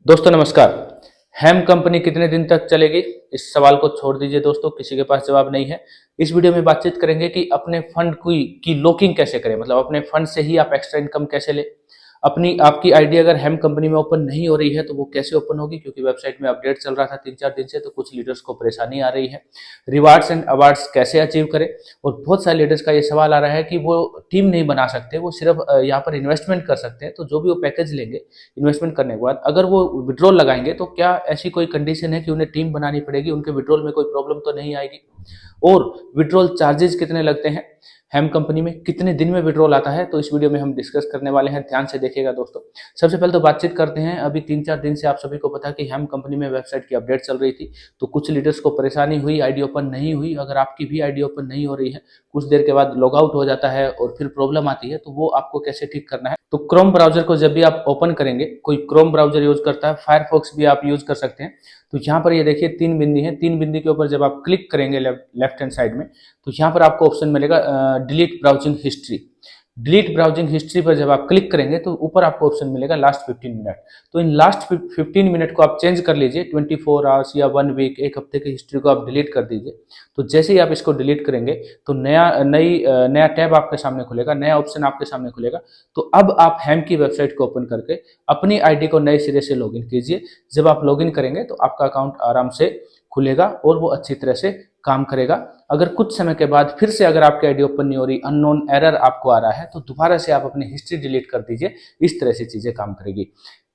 दोस्तों नमस्कार। हेम कंपनी कितने दिन तक चलेगी? इस सवाल को छोड़ दीजिए दोस्तों, किसी के पास जवाब नहीं है। इस वीडियो में बातचीत करेंगे कि अपने फंड की लॉकिंग कैसे करें, मतलब अपने फंड से ही आप एक्स्ट्रा इनकम कैसे लें। अपनी आपकी आईडी अगर हेम कंपनी में ओपन नहीं हो रही है तो वो कैसे ओपन होगी, क्योंकि वेबसाइट में अपडेट चल रहा था 3-4 दिन से, तो कुछ लीडर्स को परेशानी आ रही है। रिवार्ड्स एंड अवार्ड्स कैसे अचीव करें, और बहुत सारे लीडर्स का ये सवाल आ रहा है कि वो टीम नहीं बना सकते, वो सिर्फ यहाँ पर इन्वेस्टमेंट कर सकते हैं। तो जो भी वो पैकेज लेंगे इन्वेस्टमेंट करने के बाद अगर वो विड्रॉल लगाएंगे तो क्या ऐसी कोई कंडीशन है कि उन्हें टीम बनानी पड़ेगी, उनके विड्रॉल में कोई प्रॉब्लम तो नहीं आएगी। और विड्रॉल चार्जेस कितने लगते हैं, हेम कंपनी में कितने दिन में विड्रॉल आता है, तो इस वीडियो में हम डिस्कस करने वाले हैं। ध्यान से देखिएगा दोस्तों। सबसे पहले तो बातचीत करते हैं। अभी 3-4 दिन से आप सभी को पता है कि हेम कंपनी में वेबसाइट की अपडेट चल रही थी, तो कुछ लीडर्स को परेशानी हुई, आईडी ओपन नहीं हुई। अगर आपकी भी आईडी ओपन नहीं हो रही है, कुछ देर के बाद लॉग आउट हो जाता है और फिर प्रॉब्लम आती है, तो वो आपको कैसे ठीक करना है। तो क्रोम ब्राउजर को जब भी आप ओपन करेंगे, कोई क्रोम ब्राउजर यूज करता है, फायरफॉक्स भी आप यूज कर सकते हैं। तो यहाँ पर ये देखिए 3 बिंदी है, 3 बिंदी के ऊपर जब आप क्लिक करेंगे लेफ्ट हैंड साइड में, तो यहाँ पर आपको ऑप्शन मिलेगा delete browsing history. Delete browsing history पर जब आप क्लिक करेंगे तो ऊपर आपको ऑप्शन मिलेगा लास्ट 15 मिनट। तो इन लास्ट 15 मिनट को आप चेंज कर लीजिए, 24 आवर्स या 1 वीक, एक हफ्ते की हिस्ट्री को आप डिलीट कर दीजिए। तो जैसे ही आप इसको डिलीट करेंगे तो नया टैब आपके सामने खुलेगा, नया ऑप्शन आपके सामने खुलेगा। तो अब आप हेम की वेबसाइट को ओपन करके अपनी आईडी को नए सिरे से लॉगिन कीजिए। जब आप लॉगिन करेंगे तो आपका अकाउंट आराम से खुलेगा और वो अच्छी तरह से काम करेगा। अगर कुछ समय के बाद फिर से अगर आपकी आईडी ओपन नहीं हो रही, अननोन एरर आपको आ रहा है, तो दोबारा से आप अपनी हिस्ट्री डिलीट कर दीजिए। इस तरह से चीजें काम करेगी।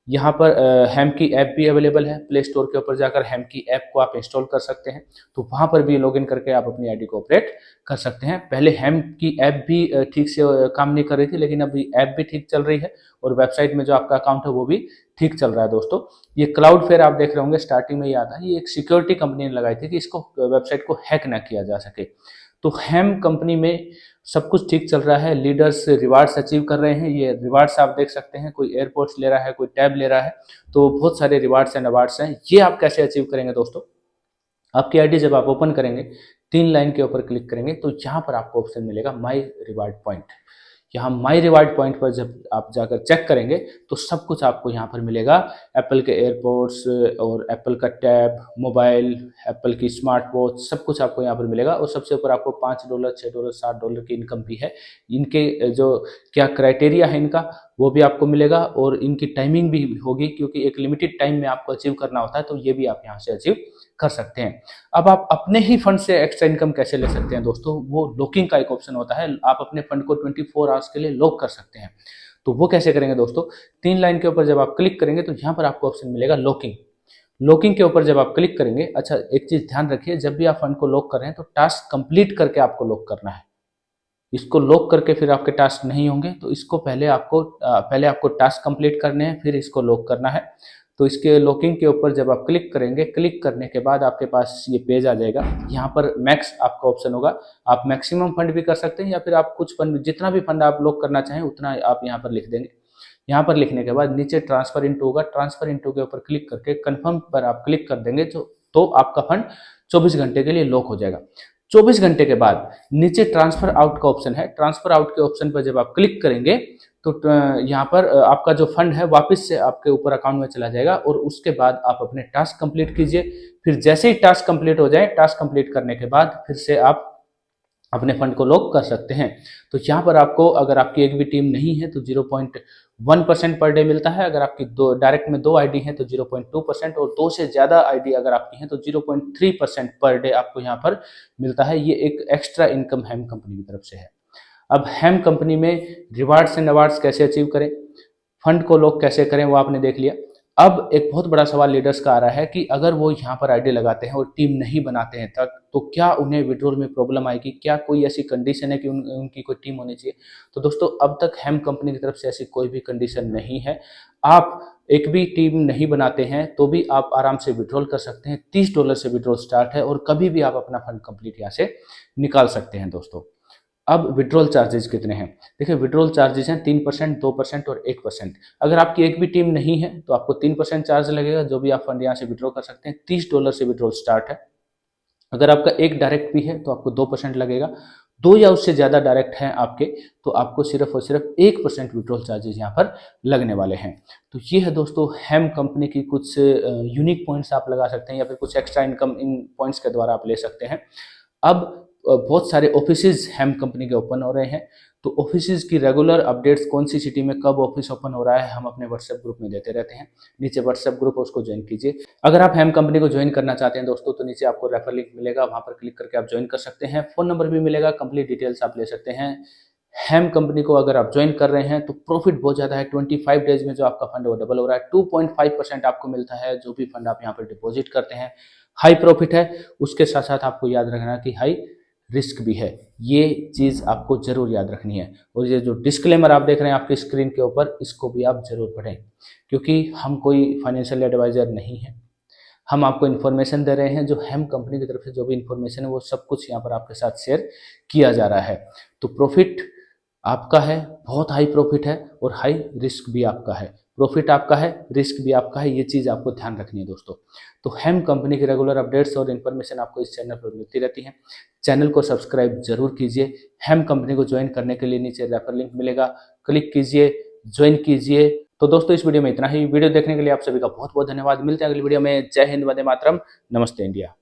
यहाँ पर हेम की ऐप भी अवेलेबल है, प्ले स्टोर के ऊपर जाकर हेम की ऐप को आप इंस्टॉल कर सकते हैं। तो वहां पर भी लॉगिन करके आप अपनी आईडी को ऑपरेट कर सकते हैं। पहले हेम की ऐप भी ठीक से काम नहीं कर रही थी, लेकिन अभी ऐप भी ठीक चल रही है और वेबसाइट में जो आपका अकाउंट है वो भी ठीक चल रहा है दोस्तों। ये क्लाउड फेयर आप देख रहे होंगे, स्टार्टिंग में ही आता है, ये एक सिक्योरिटी कंपनी ने लगाई थी कि इसको वेबसाइट को हैक ना किया जा सके। तो हेम कंपनी में सब कुछ ठीक चल रहा है, लीडर्स रिवार्ड्स अचीव कर रहे हैं। ये रिवार्ड्स आप देख सकते हैं, कोई एयरपोर्ट्स ले रहा है, कोई टैब ले रहा है, तो बहुत सारे रिवार्ड्स एंड अवार्ड्स हैं। ये आप कैसे अचीव करेंगे दोस्तों? आपकी आईडी जब आप ओपन करेंगे, 3 लाइन के ऊपर क्लिक करेंगे तो यहाँ पर आपको ऑप्शन मिलेगा माई रिवार्ड पॉइंट। यहाँ माई रिवार्ड पॉइंट पर जब आप जाकर चेक करेंगे तो सब कुछ आपको यहाँ पर मिलेगा। एप्पल के एयरपोर्ट्स और एप्पल का टैब, मोबाइल, एप्पल की स्मार्ट वॉच, सब कुछ आपको यहाँ पर मिलेगा। और सबसे ऊपर आपको $5, $6, $7 की इनकम भी है। इनके जो क्या क्राइटेरिया है इनका, वो भी आपको मिलेगा और इनकी टाइमिंग भी होगी, क्योंकि एक लिमिटेड टाइम में आपको अचीव करना होता है। तो ये भी आप यहाँ से अचीव कर सकते हैं। अब आप अपने ही फंड से एक्स्ट्रा इनकम कैसे ले सकते हैं दोस्तों? वो लॉकिंग का एक ऑप्शन होता है, आप अपने फंड को 24 आवर्स के लिए लॉक कर सकते हैं। तो वो कैसे करेंगे दोस्तों? 3 लाइन के ऊपर जब आप क्लिक करेंगे तो यहाँ पर आपको ऑप्शन मिलेगा लॉकिंग। लॉकिंग के ऊपर जब आप क्लिक करेंगे, अच्छा एक चीज ध्यान रखिए, जब भी आप फंड को लॉक कर रहे हैं तो टास्क कंप्लीट करके आपको लॉक करना है। इसको लॉक करके फिर आपके टास्क नहीं होंगे, तो इसको पहले आपको टास्क कंप्लीट करने हैं, फिर इसको लॉक करना है। तो इसके लॉकिंग के ऊपर जब आप क्लिक करेंगे, क्लिक करने के बाद आपके पास ये पेज आ जाएगा। यहाँ पर मैक्स आपका ऑप्शन होगा, आप मैक्सिमम फंड भी कर सकते हैं, या फिर आप कुछ फंड, जितना भी फंड आप लॉक करना चाहें उतना आप यहाँ पर लिख देंगे। यहाँ पर लिखने के बाद नीचे ट्रांसफर इनटू होगा, ट्रांसफर इनटू के ऊपर क्लिक करके कन्फर्म पर आप क्लिक कर देंगे तो आपका फंड 24 घंटे के लिए लॉक हो जाएगा। 24 घंटे के बाद नीचे ट्रांसफर आउट का ऑप्शन है, ट्रांसफर आउट के ऑप्शन पर जब आप क्लिक करेंगे तो यहाँ पर आपका जो फंड है वापस से आपके ऊपर अकाउंट में चला जाएगा। और उसके बाद आप अपने टास्क कंप्लीट कीजिए। फिर जैसे ही टास्क कंप्लीट हो जाए, टास्क कंप्लीट करने के बाद फिर से आप अपने फंड को लॉक कर सकते हैं। तो यहाँ पर आपको, अगर आपकी एक भी टीम नहीं है तो 0.1% पर डे मिलता है। अगर आपकी डायरेक्ट में 2 आईडी है तो 0.2%, और 2 से ज्यादा आईडी अगर आपकी है तो 0.3% पर डे आपको यहाँ पर मिलता है। ये एक एक्स्ट्रा इनकम हेम कंपनी की तरफ से है। अब हेम कंपनी में रिवार्ड्स एंड अवार्ड्स कैसे अचीव करें, फंड को लॉक कैसे करें, वो आपने देख लिया। अब एक बहुत बड़ा सवाल लीडर्स का आ रहा है कि अगर वो यहाँ पर आईडी लगाते हैं और टीम नहीं बनाते हैं तक, तो क्या उन्हें विड्रॉल में प्रॉब्लम आएगी? क्या कोई ऐसी कंडीशन है कि उनकी कोई टीम होनी चाहिए? तो दोस्तों अब तक हेम कंपनी की तरफ से ऐसी कोई भी कंडीशन नहीं है। आप एक भी टीम नहीं बनाते हैं तो भी आप आराम से विड्रॉल कर सकते हैं। $30 से विड्रॉल स्टार्ट है और कभी भी आप अपना फंड कंप्लीट यहाँ से निकाल सकते हैं दोस्तों। अब विड्रॉल चार्जेस कितने हैं? देखिए विड्रॉल चार्जेस हैं 3%, 2% और 1%। अगर आपकी एक भी टीम नहीं है तो आपको 3% चार्ज लगेगा, जो भी आप फंड यहाँ से विड्रॉ कर सकते हैं। $30 से विड्रॉल स्टार्ट है। अगर आपका एक डायरेक्ट भी है तो आपको 2% लगेगा। 2 या उससे ज़्यादा डायरेक्ट हैं आपके, तो आपको सिर्फ और सिर्फ 1% विड्रॉल चार्जेस यहाँ पर लगने वाले हैं। तो ये है दोस्तों हेम कंपनी की कुछ यूनिक पॉइंट्स आप लगा सकते हैं, या फिर कुछ एक्स्ट्रा इनकम इन पॉइंट्स के द्वारा आप ले सकते हैं। अब बहुत सारे ऑफिसेज हेम कंपनी के ओपन हो रहे हैं, तो ऑफिसेज की रेगुलर अपडेट्स कौन सी सिटी में कब ऑफिस ओपन हो रहा है हम अपने व्हाट्सएप ग्रुप में देते रहते हैं। नीचे व्हाट्सएप ग्रुप है, उसको ज्वाइन कीजिए। अगर आप हेम कंपनी को ज्वाइन करना चाहते हैं दोस्तों, तो नीचे आपको रेफर लिंक मिलेगा, वहां पर क्लिक करके आप ज्वाइन कर सकते हैं। फोन नंबर भी मिलेगा, कंप्लीट डिटेल्स आप ले सकते हैं। हेम कंपनी को अगर आप ज्वाइन कर रहे हैं तो प्रॉफिट बहुत ज़्यादा है। 25 डेज में जो आपका फंड है वो डबल हो रहा है। 2.5% आपको मिलता है जो भी फंड आप यहाँ पर डिपॉजिट करते हैं। हाई प्रॉफिट है, उसके साथ साथ आपको याद रखना कि हाई रिस्क भी है। ये चीज़ आपको जरूर याद रखनी है। और ये जो डिस्क्लेमर आप देख रहे हैं आपकी स्क्रीन के ऊपर, इसको भी आप जरूर पढ़ें, क्योंकि हम कोई फाइनेंशियल एडवाइजर नहीं है। हम आपको इन्फॉर्मेशन दे रहे हैं, जो हेम कंपनी की तरफ से जो भी इन्फॉर्मेशन है वो सब कुछ यहाँ पर आपके साथ शेयर किया जा रहा है। तो प्रॉफिट आपका है, बहुत हाई प्रॉफिट है, और हाई रिस्क भी आपका है। प्रॉफिट आपका है, रिस्क भी आपका है, ये चीज़ आपको ध्यान रखनी है दोस्तों। तो हेम कंपनी की रेगुलर अपडेट्स और इन्फॉर्मेशन आपको इस चैनल पर मिलती रहती है। चैनल को सब्सक्राइब जरूर कीजिए। हेम कंपनी को ज्वाइन करने के लिए नीचे रेफर लिंक मिलेगा, क्लिक कीजिए, ज्वाइन कीजिए। तो दोस्तों इस वीडियो में इतना ही। वीडियो देखने के लिए आप सभी का बहुत बहुत धन्यवाद। मिलते हैं अगली वीडियो में। जय हिंद, वंदे मातरम, नमस्ते इंडिया।